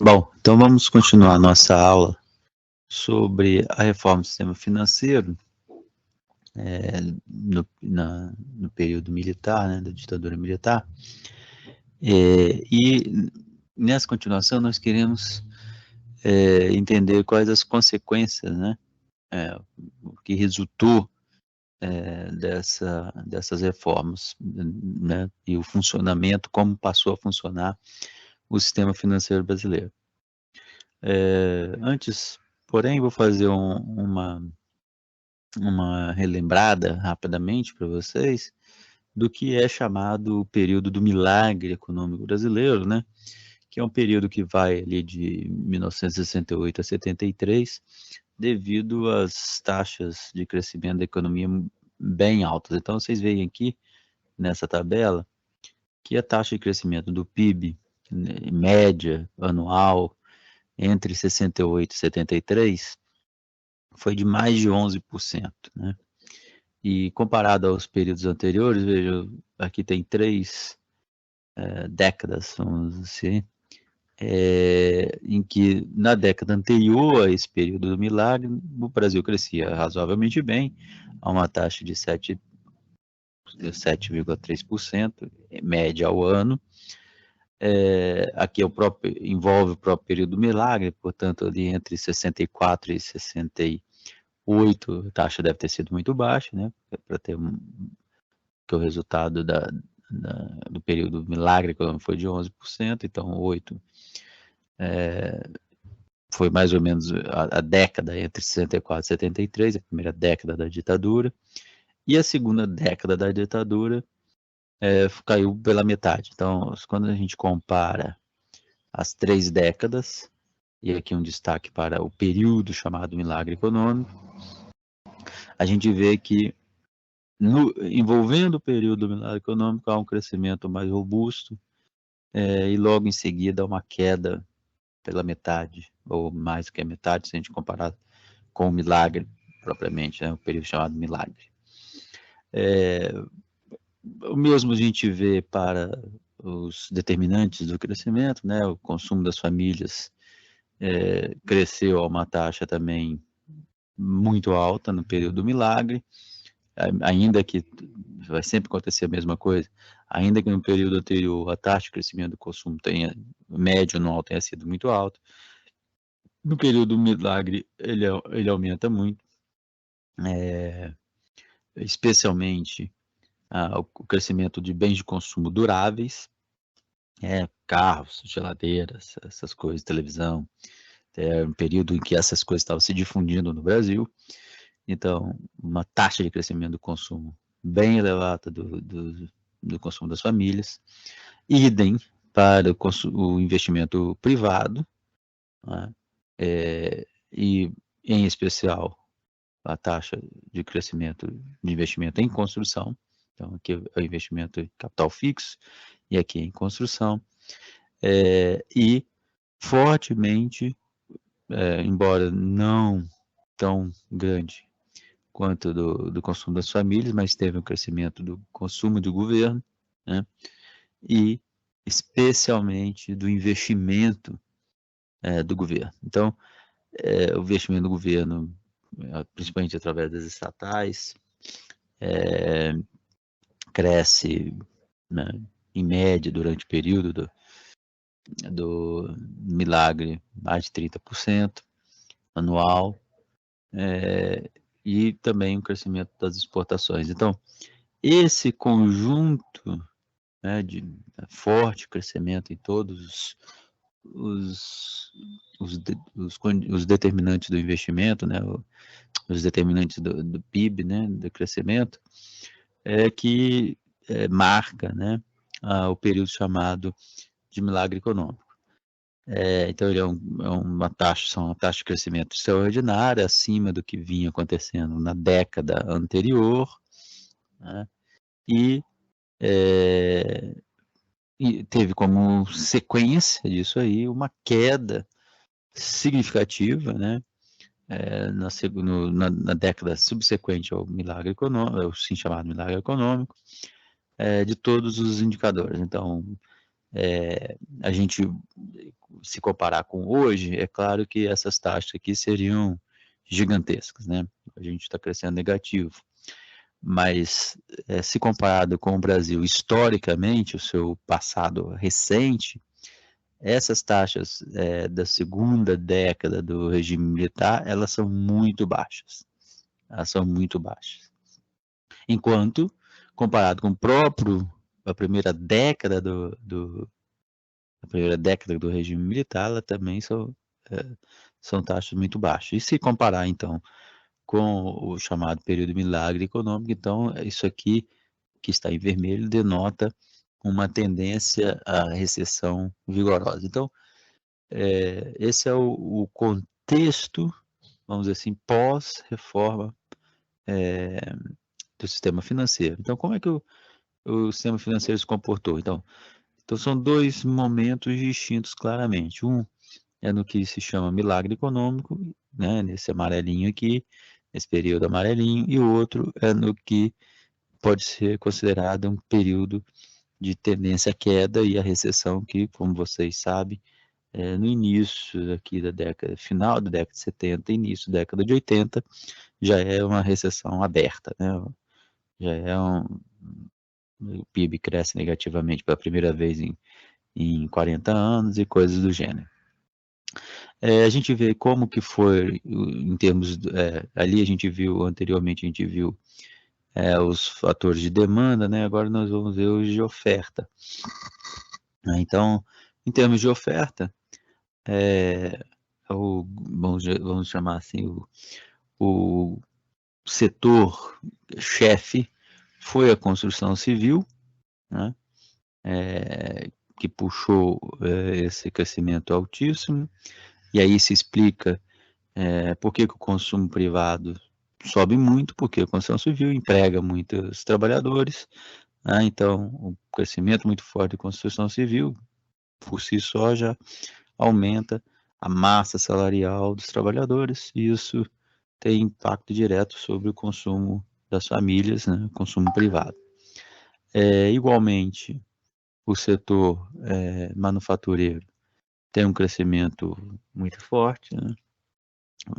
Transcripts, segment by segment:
Bom, então vamos continuar nossa aula sobre a reforma do sistema financeiro no período militar, né, da ditadura militar. E nessa continuação nós queremos entender quais as consequências, né, o que resultou dessas reformas, né, e o funcionamento, como passou a funcionar o sistema financeiro brasileiro. Antes, porém, vou fazer uma relembrada rapidamente para vocês do que é chamado o período do milagre econômico brasileiro, né? Que é um período que vai ali de 1968 a 73, devido às taxas de crescimento da economia bem altas. Então, vocês veem aqui nessa tabela que a taxa de crescimento do PIB, média anual, entre 68 e 73, foi de mais de 11%, né? E comparado aos períodos anteriores, veja, aqui tem 3 décadas, vamos dizer, em que na década anterior a esse período do milagre, o Brasil crescia razoavelmente bem, a uma taxa de 7,3%, média ao ano. Aqui envolve o próprio período do milagre, portanto, ali entre 64 e 68, a taxa deve ter sido muito baixa, né, para ter que o resultado do período milagre econômico foi de 11%, então 8 foi mais ou menos a década entre 64 e 73, a primeira década da ditadura, e a segunda década da ditadura caiu pela metade. Então, quando a gente compara as 3 décadas, e aqui um destaque para o período chamado milagre econômico, a gente vê que envolvendo o período do milagre econômico há um crescimento mais robusto, e logo em seguida uma queda pela metade, ou mais do que a metade, se a gente comparar com o milagre propriamente, né, o período chamado milagre. O mesmo a gente vê para os determinantes do crescimento, né, o consumo das famílias cresceu a uma taxa também muito alta no período do milagre, ainda que vai sempre acontecer a mesma coisa, ainda que no período anterior a taxa de crescimento do consumo médio anual tenha sido muito alta, no período do milagre ele aumenta muito, especialmente o crescimento de bens de consumo duráveis, carros, geladeiras, essas coisas, televisão. Um período em que essas coisas estavam se difundindo no Brasil, então uma taxa de crescimento do consumo bem elevada do consumo das famílias, idem para o investimento privado, né? E em especial a taxa de crescimento de investimento em construção, então aqui é o investimento em capital fixo e aqui em construção, e fortemente, embora não tão grande quanto do consumo das famílias, mas teve um crescimento do consumo do governo, né? E especialmente do investimento do governo. Então, o investimento do governo, principalmente através das estatais, cresce, né, em média durante o período do milagre mais de 30% anual, e também o crescimento das exportações. Então, esse conjunto, né, de forte crescimento em todos os determinantes do investimento, né, os determinantes do PIB, né, do crescimento, que marca, né, o período chamado de milagre econômico. Então ele uma taxa de crescimento extraordinária, acima do que vinha acontecendo na década anterior, né, e teve como sequência disso aí uma queda significativa, né, na década subsequente ao milagre econômico, sim chamado milagre econômico, de todos os indicadores. Então, a gente, se comparar com hoje, é claro que essas taxas aqui seriam gigantescas, né? A gente está crescendo negativo. Mas, se comparado com o Brasil historicamente, o seu passado recente, essas taxas da segunda década do regime militar, elas são muito baixas. Elas são muito baixas. Enquanto, comparado com a primeira década do regime militar, ela também são taxas muito baixas. E se comparar, então, com o chamado período milagre econômico, então, isso aqui, que está em vermelho, denota uma tendência à recessão vigorosa. Então, esse é o contexto, vamos dizer assim, pós-reforma do sistema financeiro. Então, como é que o sistema financeiro se comportou? Então, são dois momentos distintos claramente. Um é no que se chama milagre econômico, né, nesse amarelinho aqui, nesse período amarelinho, e o outro é no que pode ser considerado um período de tendência à queda e a recessão que, como vocês sabem, no início aqui da década, final da década de 70, início da década de 80, já é uma recessão aberta, né? Já é o PIB cresce negativamente pela primeira vez em 40 anos e coisas do gênero. A gente vê como que foi, em termos, ali a gente viu, anteriormente a gente viu os fatores de demanda, né? Agora nós vamos ver os de oferta. Então, em termos de oferta, vamos chamar assim, o setor chefe foi a construção civil, né? Que puxou esse crescimento altíssimo, e aí se explica por que o consumo privado sobe muito, porque a construção civil emprega muitos trabalhadores, né? Então o crescimento muito forte da construção civil, por si só, já aumenta a massa salarial dos trabalhadores, e isso tem impacto direto sobre o consumo das famílias, né? O consumo privado. Igualmente, o setor manufatureiro tem um crescimento muito forte, né?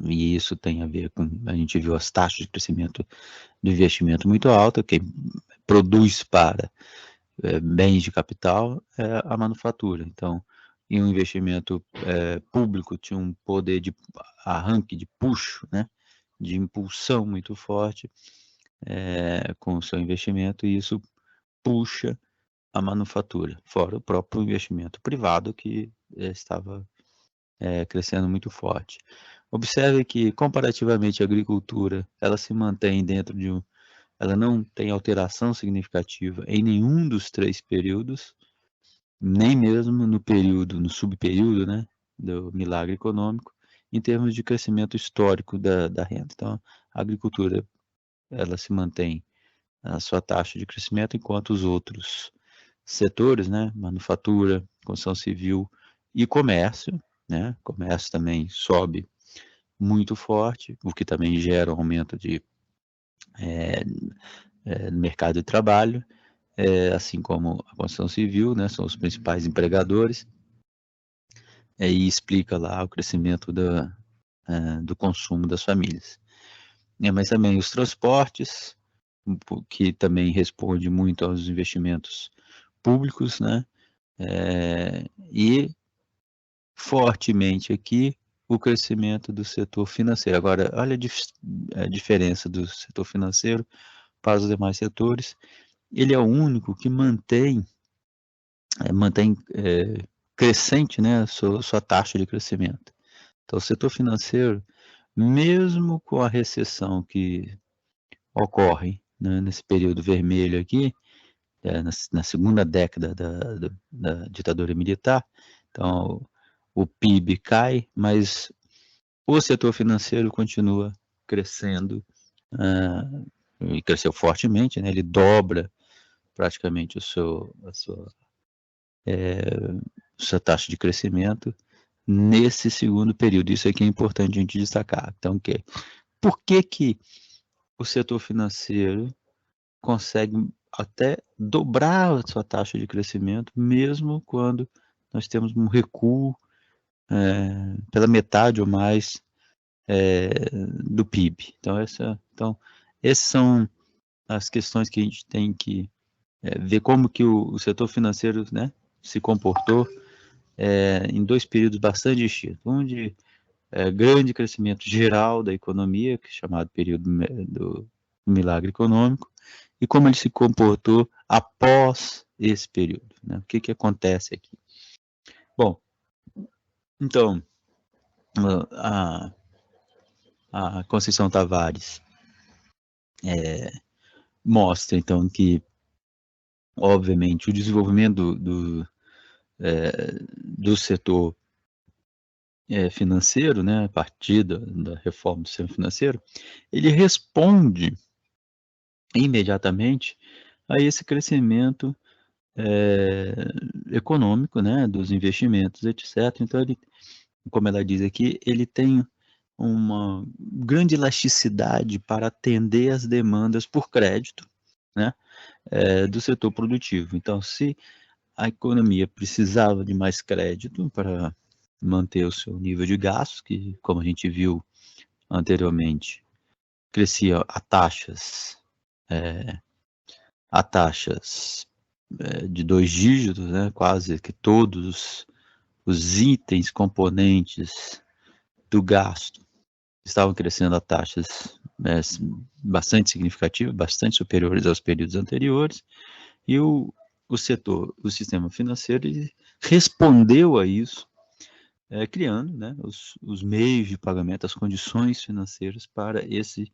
E isso tem a ver com, a gente viu as taxas de crescimento do investimento muito alta, quem produz para bens de capital é a manufatura. Então, e um investimento público tinha um poder de arranque, de puxo, né? De impulsão muito forte com o seu investimento, e isso puxa a manufatura, fora o próprio investimento privado que estava crescendo muito forte. Observe que, comparativamente, a agricultura, ela se mantém dentro de ela não tem alteração significativa em nenhum dos três períodos, nem mesmo no subperíodo, né, do milagre econômico, em termos de crescimento histórico da renda. Então, a agricultura, ela se mantém a sua taxa de crescimento, enquanto os outros setores, né, manufatura, construção civil e comércio, né, comércio também sobe muito forte, o que também gera um aumento no mercado de trabalho, assim como a construção civil, né, são os principais empregadores, e explica lá o crescimento do consumo das famílias. Mas também os transportes, que também responde muito aos investimentos públicos, né, e fortemente aqui o crescimento do setor financeiro. Agora, olha a diferença do setor financeiro para os demais setores. Ele é o único que mantém crescente, né, a sua taxa de crescimento. Então, o setor financeiro, mesmo com a recessão que ocorre, né, nesse período vermelho aqui, na segunda década da ditadura militar, então o PIB cai, mas o setor financeiro continua crescendo, e cresceu fortemente, né? Ele dobra praticamente a sua taxa de crescimento nesse segundo período. Isso aqui é importante a gente destacar. Então, por que o setor financeiro consegue até dobrar a sua taxa de crescimento, mesmo quando nós temos um recuo pela metade ou mais do PIB. Então, essas são as questões que a gente tem que ver como que o setor financeiro, né, se comportou em 2 períodos bastante distintos. Um de grande crescimento geral da economia, que é chamado período do milagre econômico, e como ele se comportou após esse período, né? O que acontece aqui? Bom, então, a Conceição Tavares mostra, então, que, obviamente, o desenvolvimento do setor financeiro, né, a partir da reforma do sistema financeiro, ele responde imediatamente a esse crescimento econômico, né, dos investimentos, etc. Então, ele, como ela diz aqui, ele tem uma grande elasticidade para atender as demandas por crédito, né, do setor produtivo. Então, se a economia precisava de mais crédito para manter o seu nível de gastos, que, como a gente viu anteriormente, crescia a taxas de 2 dígitos, né, quase que todos os itens componentes do gasto estavam crescendo a taxas bastante significativas, bastante superiores aos períodos anteriores, e o sistema financeiro respondeu a isso, criando, né, os meios de pagamento, as condições financeiras para esse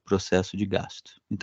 processo de gasto. Então,